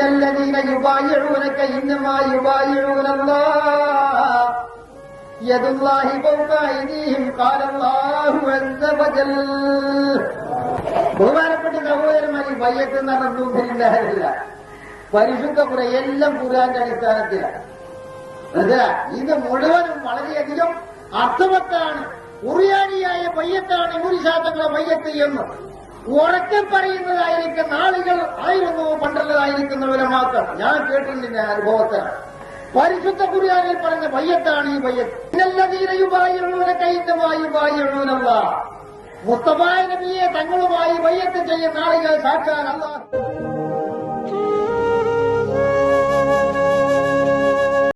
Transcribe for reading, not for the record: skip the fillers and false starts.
ഇന്നല്ലദീന യുബായിഊനക ഇന്നമാ യുബായിഊനല്ലാഹ് യദുല്ലാഹി ഫൗക അയ്ദീഹിം ഖാലല്ലാഹു അസ്സ വജൽ. ബഹുമാനപ്പെട്ട സഹോദരന്മാരെ, ബയ്യത്ത് നടന്നുകൊണ്ടിരില്ല. പരിശുദ്ധ ഖുർആൻ എല്ലാം ഖുർആന്റെ അടിസ്ഥാനത്തിലാണ്. ഇത് മുഴുവനും വളരെയധികം അർത്ഥവത്താണ്. ഖുർആനിയായ ബയ്യത്താണ് മുരിശാത്തങ്ങളെ ബയ്യത്ത് എന്ന് ഉറക്കെ പറയുന്നതായിരിക്കുന്ന ആളുകൾ ആയിരുന്നു പണ്ടുള്ളതായിരിക്കുന്നവരെ മാത്രം. ഞാൻ കേട്ടിട്ടുണ്ട് അനുഭവത്തിലാണ്. പരിശുദ്ധ ഖുർആനിൽ പറഞ്ഞ ബയ്യത്താണ് ഈ ബയ്യത്ത്. ഇന്നല്ലദീന യുബായിഊനക ഇന്നമാ യുബായിഊനല്ലാഹ്. മുസ്തഫ നബിയെ തങ്ങളുമായി ബയ്യത്ത് ചെയ്യുന്ന ആളുകൾ സാക്ഷാൽ അല്ലാഹ്